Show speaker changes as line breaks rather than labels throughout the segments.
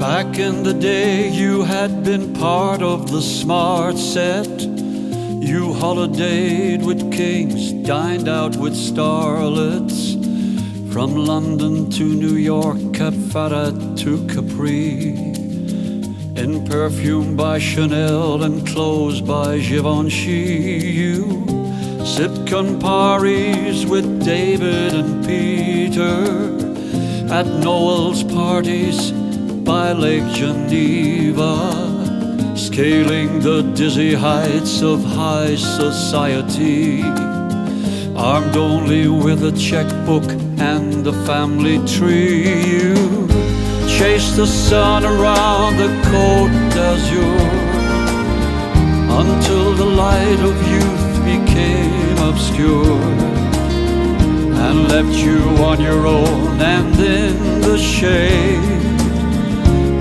Back in the day you had been part of the smart set. You holidayed with kings, dined out with starlets. From London to New York, Cap Ferrat to Capri. In perfume by Chanel and clothes by Givenchy. You sipped Camparis with David and Peter at Noel's parties by Lake Geneva, scaling the dizzy heights of high society, armed only with a checkbook and the family tree. You chased the sun around the Côte d'Azur until the light of youth became obscure and left you on your own and in the shade.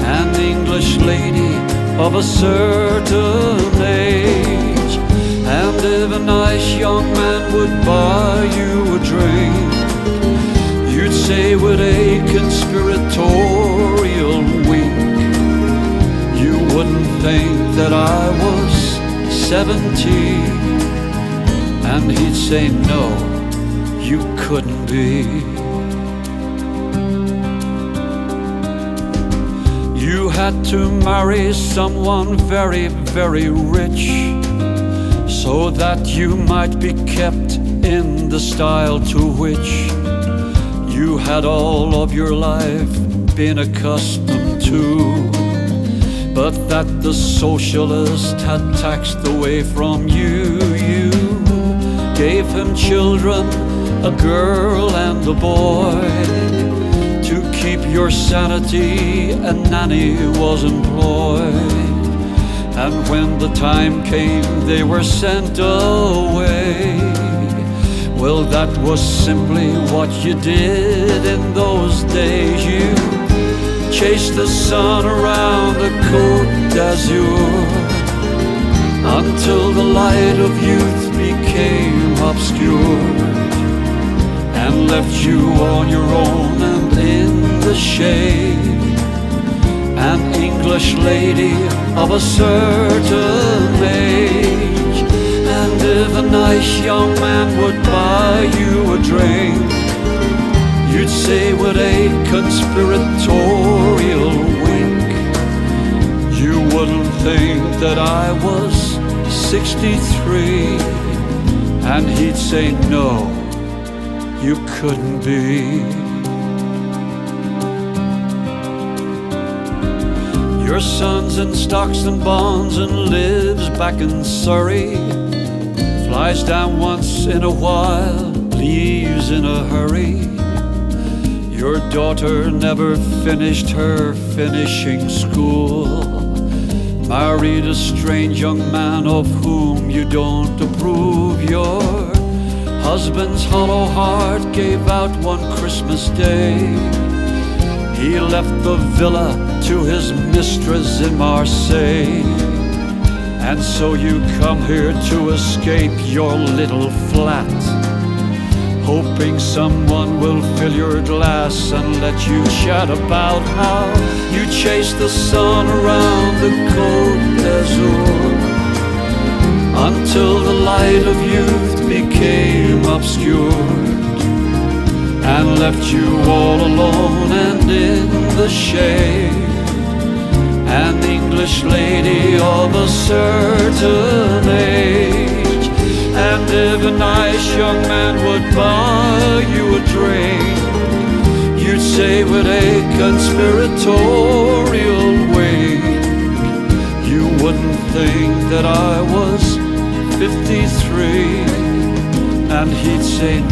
An English lady of a certain age, and if a nice young man would buy you a drink, you'd say with a conspiratorial wink, you wouldn't think that I was 70, and he'd say no, you couldn't be. You had to marry someone very, very rich, so that you might be kept in the style to which you had all of your life been accustomed to, but that the socialist had taxed away from you. You gave him children, a girl and a boy. To keep your sanity, a nanny was employed, and when the time came they were sent away. Well, that was simply what you did in those days. You chased the sun around the Côte d'Azur until the light of youth became obscured and left you on your own and in the shade. An English lady of a certain age, and if a nice young man would buy you a drink, you'd say with a conspiratorial wink, you wouldn't think that I was 63, and he'd say no, you couldn't be. Your son's in stocks and bonds and lives back in Surrey, flies down once in a while, leaves in a hurry. Your daughter never finished her finishing school, married a strange young man of whom you don't approve. Your husband's hollow heart gave out one Christmas Day. He left the villa to his mistress in Marseille, and so you come here to escape your little flat, hoping someone will fill your glass and let you chat about how you chased the sun around the Côte d'Azur until the light of youth became obscured and left you all alone and in the shade. An English lady of a certain age, and if a nice young man would buy you a drink, you'd say with a conspiratorial wink, you wouldn't think that I was 53, and he'd say